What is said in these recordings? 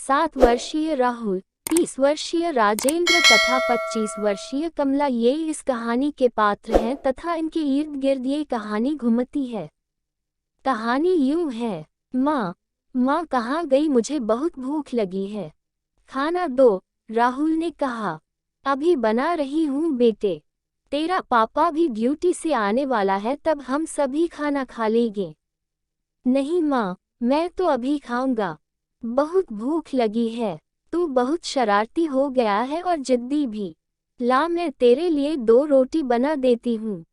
7 वर्षीय राहुल, 30 वर्षीय राजेंद्र तथा 25 वर्षीय कमला ये इस कहानी के पात्र हैं तथा इनके इर्द गिर्द ये कहानी घूमती है। कहानी यूं है। माँ कहाँ गई, मुझे बहुत भूख लगी है। खाना दो, राहुल ने कहा। अभी बना रही हूँ बेटे, तेरा पापा भी ड्यूटी से आने वाला है, तब हम सभी खाना खा लेंगे। नहीं माँ, मैं तो अभी खाऊंगा, बहुत भूख लगी है। तू बहुत शरारती हो गया है और जिद्दी भी। ला, मैं तेरे लिए 2 रोटी बना देती हूँ।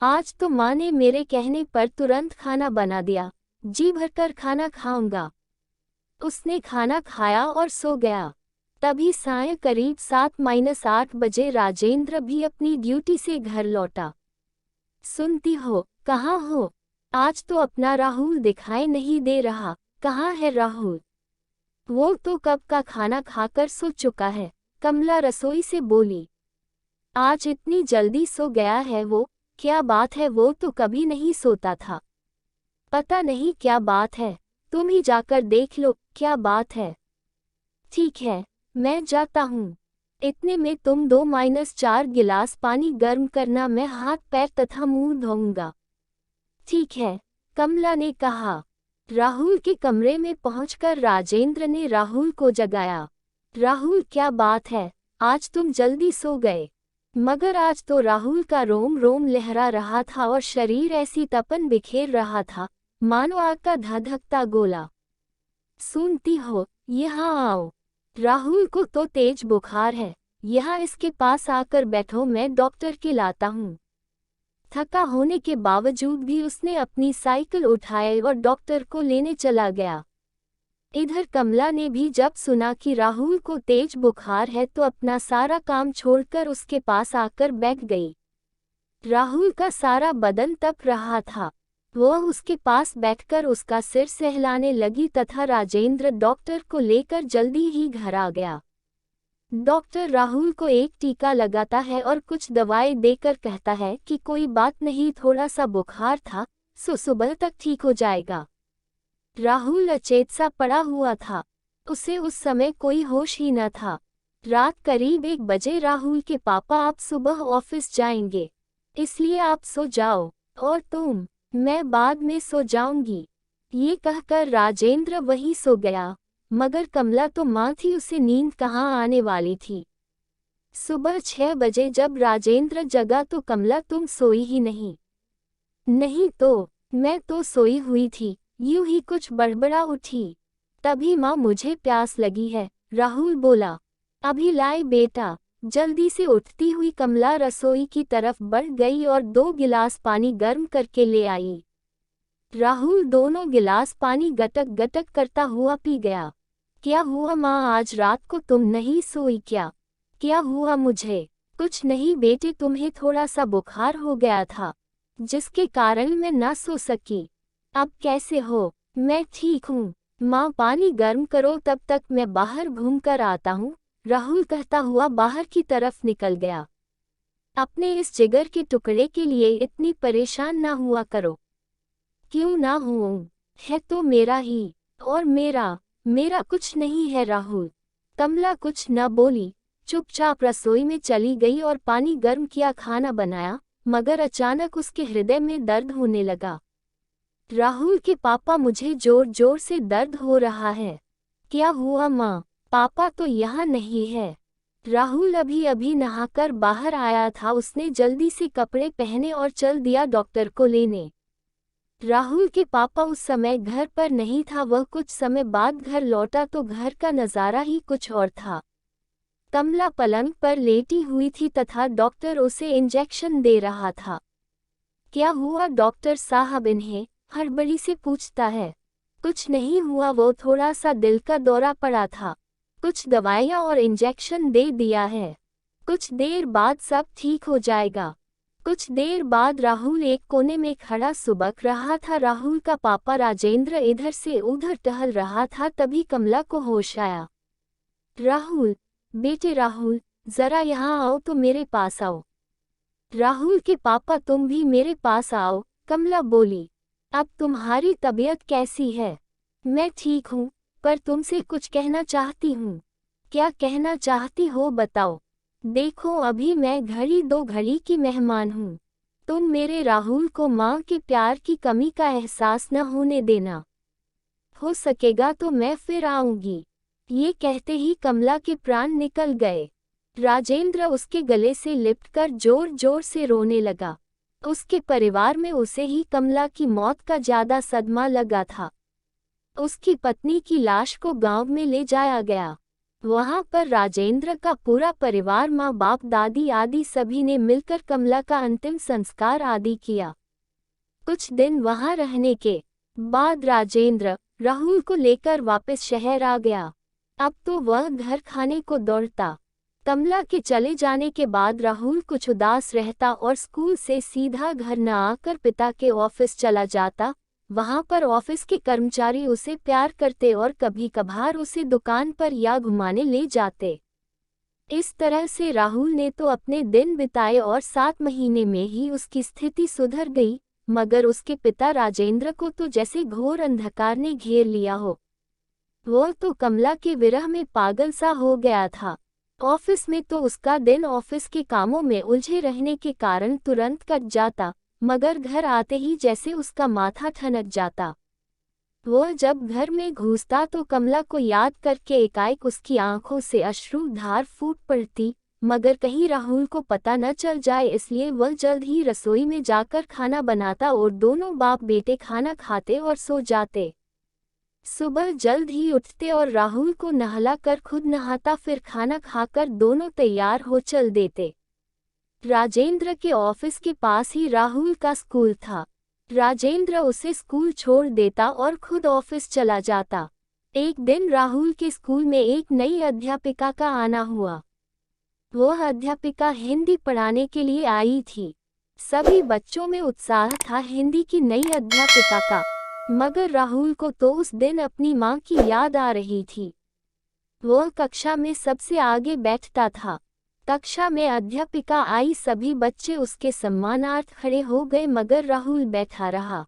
आज तो माँ ने मेरे कहने पर तुरंत खाना बना दिया, जी भरकर खाना खाऊंगा। उसने खाना खाया और सो गया। तभी सायं करीब 7-8 बजे राजेंद्र भी अपनी ड्यूटी से घर लौटा। सुनती हो, कहाँ हो? आज तो अपना राहुल दिखाई नहीं दे रहा। कहाँ है राहुल? वो तो कब का खाना खाकर सो चुका है, कमला रसोई से बोली। आज इतनी जल्दी सो गया है वो? क्या बात है, वो तो कभी नहीं सोता था। पता नहीं क्या बात है, तुम ही जाकर देख लो क्या बात है। ठीक है, मैं जाता हूँ। इतने में तुम 2-4 गिलास पानी गर्म करना, मैं हाथ पैर तथा मुंह धोऊंगा। ठीक है, कमला ने कहा। राहुल के कमरे में पहुंचकर राजेंद्र ने राहुल को जगाया। राहुल, क्या बात है, आज तुम जल्दी सो गए? मगर आज तो राहुल का रोम रोम लहरा रहा था और शरीर ऐसी तपन बिखेर रहा था मानो आग का धधकता गोला। सुनती हो, यहाँ आओ। राहुल को तो तेज बुखार है, यहाँ इसके पास आकर बैठो, मैं डॉक्टर के लाता हूँ। थका होने के बावजूद भी उसने अपनी साइकिल उठाई और डॉक्टर को लेने चला गया। इधर कमला ने भी जब सुना कि राहुल को तेज बुखार है तो अपना सारा काम छोड़कर उसके पास आकर बैठ गई। राहुल का सारा बदन तप रहा था। वह उसके पास बैठकर उसका सिर सहलाने लगी तथा राजेंद्र डॉक्टर को लेकर जल्दी ही घर आ गया। डॉक्टर राहुल को एक टीका लगाता है और कुछ दवाएं देकर कहता है कि कोई बात नहीं, थोड़ा सा बुखार था, सुबह तक ठीक हो जाएगा। राहुल अचेत सा पड़ा हुआ था, उसे उस समय कोई होश ही न था। रात करीब 1 बजे राहुल के पापा, आप सुबह ऑफिस जाएंगे, इसलिए आप सो जाओ, और तुम? मैं बाद में सो जाऊंगी। ये कहकर राजेंद्र वहीं सो गया। मगर कमला तो माँ थी, उसे नींद कहाँ आने वाली थी। सुबह 6 बजे जब राजेंद्र जगा तो कमला, तुम सोई ही नहीं? नहीं तो, मैं तो सोई हुई थी, यूं ही कुछ बड़बड़ा उठी। तभी माँ, मुझे प्यास लगी है, राहुल बोला। अभी लाए बेटा। जल्दी से उठती हुई कमला रसोई की तरफ बढ़ गई और 2 गिलास पानी गर्म करके ले आई। राहुल दोनों गिलास पानी गटक गटक करता हुआ पी गया। क्या हुआ माँ, आज रात को तुम नहीं सोई क्या? क्या हुआ मुझे? कुछ नहीं बेटे, तुम्हें थोड़ा सा बुखार हो गया था, जिसके कारण मैं ना सो सकी। अब कैसे हो? मैं ठीक हूँ माँ, पानी गर्म करो, तब तक मैं बाहर घूम कर आता हूँ, राहुल कहता हुआ बाहर की तरफ निकल गया। अपने इस जिगर के टुकड़े के लिए इतनी परेशान ना हुआ करो। क्यों ना हूँ, है तो मेरा ही, और मेरा कुछ नहीं है राहुल। कमला कुछ न बोली, चुपचाप रसोई में चली गई और पानी गर्म किया, खाना बनाया। मगर अचानक उसके हृदय में दर्द होने लगा। राहुल के पापा, मुझे जोर जोर से दर्द हो रहा है। क्या हुआ माँ? पापा तो यहाँ नहीं है। राहुल अभी अभी नहाकर बाहर आया था, उसने जल्दी से कपड़े पहने और चल दिया डॉक्टर को लेने। राहुल के पापा उस समय घर पर नहीं था, वह कुछ समय बाद घर लौटा तो घर का नज़ारा ही कुछ और था। कमला पलंग पर लेटी हुई थी तथा डॉक्टर उसे इंजेक्शन दे रहा था। क्या हुआ डॉक्टर साहब, इन्हें? हड़बड़ी से पूछता है। कुछ नहीं हुआ, वो थोड़ा सा दिल का दौरा पड़ा था, कुछ दवाइयाँ और इंजेक्शन दे दिया है, कुछ देर बाद सब ठीक हो जाएगा। कुछ देर बाद राहुल एक कोने में खड़ा सुबक रहा था। राहुल का पापा राजेंद्र इधर से उधर टहल रहा था। तभी कमला को होश आया। राहुल, बेटे राहुल, जरा यहाँ आओ तो मेरे पास आओ। राहुल के पापा, तुम भी मेरे पास आओ, कमला बोली। अब तुम्हारी तबीयत कैसी है? मैं ठीक हूँ, पर तुमसे कुछ कहना चाहती हूँ। क्या कहना चाहती हो बताओ। देखो अभी मैं घड़ी दो घड़ी की मेहमान हूँ। तुम मेरे राहुल को माँ के प्यार की कमी का एहसास न होने देना। हो सकेगा तो मैं फिर आऊंगी। ये कहते ही कमला के प्राण निकल गए। राजेंद्र उसके गले से लिपटकर जोर जोर से रोने लगा। उसके परिवार में उसे ही कमला की मौत का ज्यादा सदमा लगा था। उसकी पत्नी की लाश को गांव में ले जाया गया। वहां पर राजेंद्र का पूरा परिवार, माँ बाप दादी आदि सभी ने मिलकर कमला का अंतिम संस्कार आदि किया। कुछ दिन वहां रहने के बाद राजेंद्र राहुल को लेकर वापस शहर आ गया। अब तो वह घर खाने को दौड़ता। कमला के चले जाने के बाद राहुल कुछ उदास रहता और स्कूल से सीधा घर न आकर पिता के ऑफिस चला जाता। वहां पर ऑफिस के कर्मचारी उसे प्यार करते और कभी कभार उसे दुकान पर या घुमाने ले जाते। इस तरह से राहुल ने तो अपने दिन बिताए और 7 महीने में ही उसकी स्थिति सुधर गई, मगर उसके पिता राजेंद्र को तो जैसे घोर अंधकार ने घेर लिया हो। वह तो कमला के विरह में पागल सा हो गया था। ऑफिस में तो उसका दिन ऑफिस के कामों में उलझे रहने के कारण तुरंत कट जाता, मगर घर आते ही जैसे उसका माथा ठनक जाता। वह जब घर में घुसता तो कमला को याद करके एकाएक उसकी आंखों से अश्रु धार फूट पड़ती, मगर कहीं राहुल को पता न चल जाए इसलिए वह जल्द ही रसोई में जाकर खाना बनाता और दोनों बाप बेटे खाना खाते और सो जाते। सुबह जल्द ही उठते और राहुल को नहला कर खुद नहाता, फिर खाना खाकर दोनों तैयार हो चल देते। राजेंद्र के ऑफिस के पास ही राहुल का स्कूल था। राजेंद्र उसे स्कूल छोड़ देता और खुद ऑफिस चला जाता। एक दिन राहुल के स्कूल में एक नई अध्यापिका का आना हुआ। वह अध्यापिका हिंदी पढ़ाने के लिए आई थी। सभी बच्चों में उत्साह था हिंदी की नई अध्यापिका का, मगर राहुल को तो उस दिन अपनी माँ की याद आ रही थी। वह कक्षा में सबसे आगे बैठता था। कक्षा में अध्यापिका आई, सभी बच्चे उसके सम्मानार्थ खड़े हो गए, मगर राहुल बैठा रहा।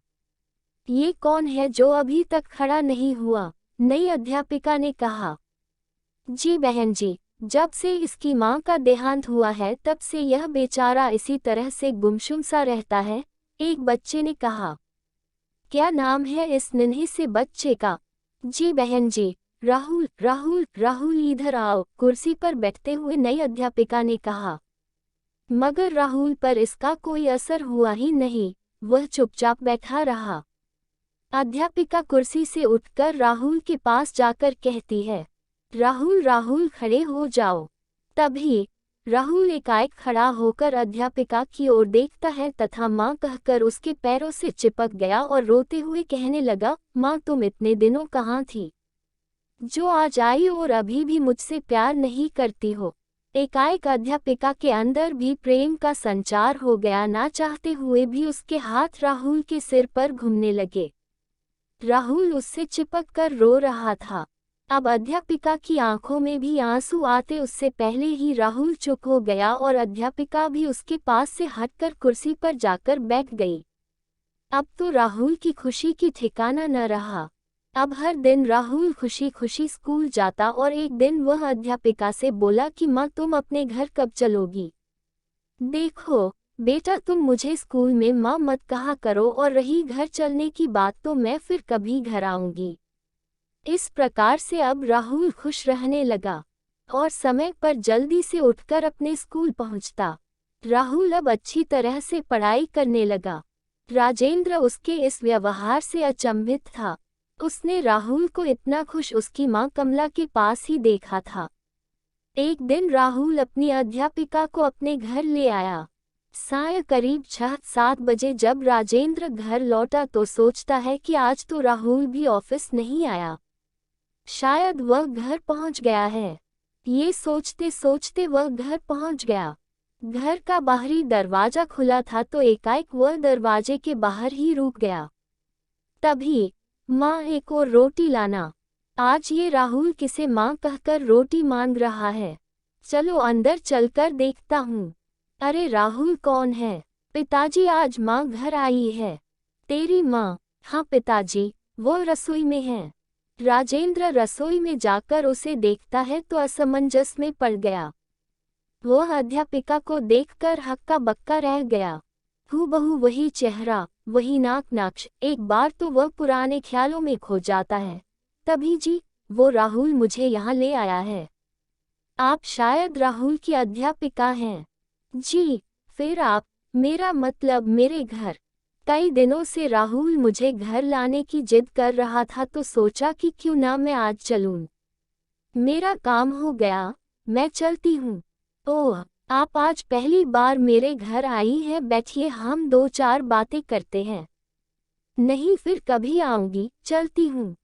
ये कौन है जो अभी तक खड़ा नहीं हुआ? नई अध्यापिका ने कहा। जी बहन जी, जब से इसकी माँ का देहांत हुआ है तब से यह बेचारा इसी तरह से गुमसुम सा रहता है, एक बच्चे ने कहा। क्या नाम है इस नन्हे से बच्चे का? जी बहन जी, राहुल। राहुल राहुल इधर आओ, कुर्सी पर बैठते हुए नई अध्यापिका ने कहा। मगर राहुल पर इसका कोई असर हुआ ही नहीं, वह चुपचाप बैठा रहा। अध्यापिका कुर्सी से उठकर राहुल के पास जाकर कहती है, राहुल राहुल खड़े हो जाओ। तभी राहुल एकाएक खड़ा होकर अध्यापिका की ओर देखता है तथा माँ कहकर उसके पैरों से चिपक गया और रोते हुए कहने लगा, माँ तुम इतने दिनों कहाँ थी, जो आज आई और अभी भी मुझसे प्यार नहीं करती हो। एकाएक अध्यापिका के अंदर भी प्रेम का संचार हो गया, ना चाहते हुए भी उसके हाथ राहुल के सिर पर घूमने लगे। राहुल उससे चिपक कर रो रहा था। अब अध्यापिका की आंखों में भी आंसू आते उससे पहले ही राहुल चुप हो गया और अध्यापिका भी उसके पास से हटकर कुर्सी पर जाकर बैठ गई। अब तो राहुल की खुशी की ठिकाना न रहा। अब हर दिन राहुल खुशी खुशी स्कूल जाता और एक दिन वह अध्यापिका से बोला कि माँ तुम अपने घर कब चलोगी? देखो बेटा, तुम मुझे स्कूल में माँ मत कहा करो, और रही घर चलने की बात तो मैं फिर कभी घर आऊंगी। इस प्रकार से अब राहुल खुश रहने लगा और समय पर जल्दी से उठकर अपने स्कूल पहुंचता। राहुल अब अच्छी तरह से पढ़ाई करने लगा। राजेंद्र उसके इस व्यवहार से अचंभित था। उसने राहुल को इतना खुश उसकी माँ कमला के पास ही देखा था। एक दिन राहुल अपनी अध्यापिका को अपने घर ले आया। साय करीब 6-7 बजे जब राजेंद्र घर लौटा तो सोचता है कि आज तो राहुल भी ऑफिस नहीं आया, शायद वह घर पहुंच गया है। ये सोचते सोचते वह घर पहुंच गया। घर का बाहरी दरवाजा खुला था तो एकाएक वह दरवाजे के बाहर ही रुक गया। तभी, माँ एक और रोटी लाना। आज ये राहुल किसे माँ कहकर रोटी मांग रहा है? चलो अंदर चलकर देखता हूँ। अरे राहुल कौन है? पिताजी आज माँ घर आई है। तेरी माँ? हाँ पिताजी, वो रसोई में है। राजेंद्र रसोई में जाकर उसे देखता है तो असमंजस में पड़ गया। वह अध्यापिका को देखकर हक्का बक्का रह गया। हूबहू वही चेहरा, वही नाक नक्श। एक बार तो वह पुराने ख्यालों में खो जाता है। तभी जी, वो राहुल मुझे यहाँ ले आया है। आप शायद राहुल की अध्यापिका हैं। जी, फिर आप, मेरा मतलब मेरे घर। कई दिनों से राहुल मुझे घर लाने की जिद कर रहा था तो सोचा कि क्यों ना मैं आज चलूं। मेरा काम हो गया, मैं चलती हूँ। ओह, आप आज पहली बार मेरे घर आई हैं। बैठिए, हम दो चार बातें करते हैं। नहीं, फिर कभी आऊंगी, चलती हूँ।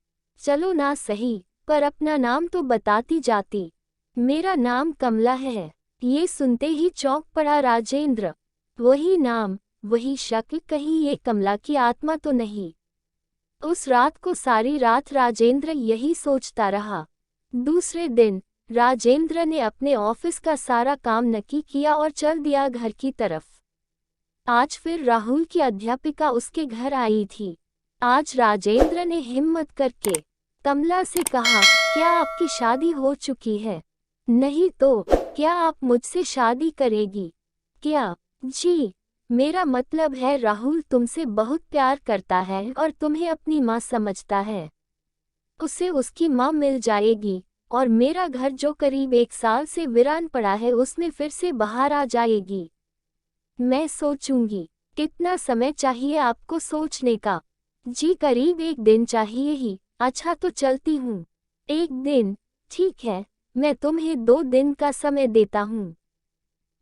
चलो ना सही, पर अपना नाम तो बताती जाती। मेरा नाम कमला है। ये सुनते ही चौंक पड़ा राजेंद्र। वही नाम, वही शक्ल, कहीं ये कमला की आत्मा तो नहीं। उस रात को सारी रात राजेंद्र यही सोचता रहा। दूसरे दिन राजेंद्र ने अपने ऑफिस का सारा काम नक्की किया और चल दिया घर की तरफ। आज फिर राहुल की अध्यापिका उसके घर आई थी। आज राजेंद्र ने हिम्मत करके कमला से कहा, क्या आपकी शादी हो चुकी है? नहीं तो क्या आप मुझसे शादी करेगी? क्या? जी, मेरा मतलब है राहुल तुमसे बहुत प्यार करता है और तुम्हें अपनी माँ समझता है। उसे उसकी माँ मिल जाएगी और मेरा घर जो करीब 1 साल से वीरान पड़ा है उसमें फिर से बाहर आ जाएगी। मैं सोचूंगी। कितना समय चाहिए आपको सोचने का? जी, करीब 1 दिन चाहिए ही। अच्छा तो चलती हूँ। 1 दिन? ठीक है, मैं तुम्हें 2 दिन का समय देता हूँ।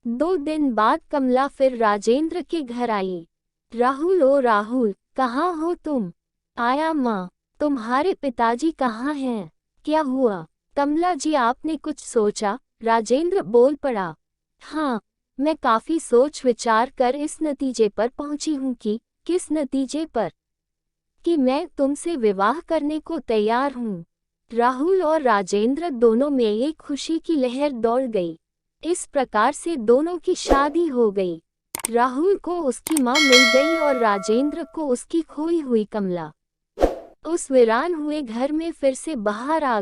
2 दिन बाद कमला फिर राजेंद्र के घर आई। राहुल, ओ राहुल, कहाँ हो तुम? आया माँ। तुम्हारे पिताजी कहाँ हैं? क्या हुआ? कमला जी, आपने कुछ सोचा? राजेंद्र बोल पड़ा। हाँ, मैं काफी सोच विचार कर इस नतीजे पर पहुंची हूँ कि किस नतीजे पर? कि मैं तुमसे विवाह करने को तैयार हूँ। राहुल और राजेंद्र दोनों में एक खुशी की लहर दौड़ गई। इस प्रकार से दोनों की शादी हो गई। राहुल को उसकी माँ मिल गई और राजेंद्र को उसकी खोई हुई कमला। उस वीरान हुए घर में फिर से बाहर आ गई।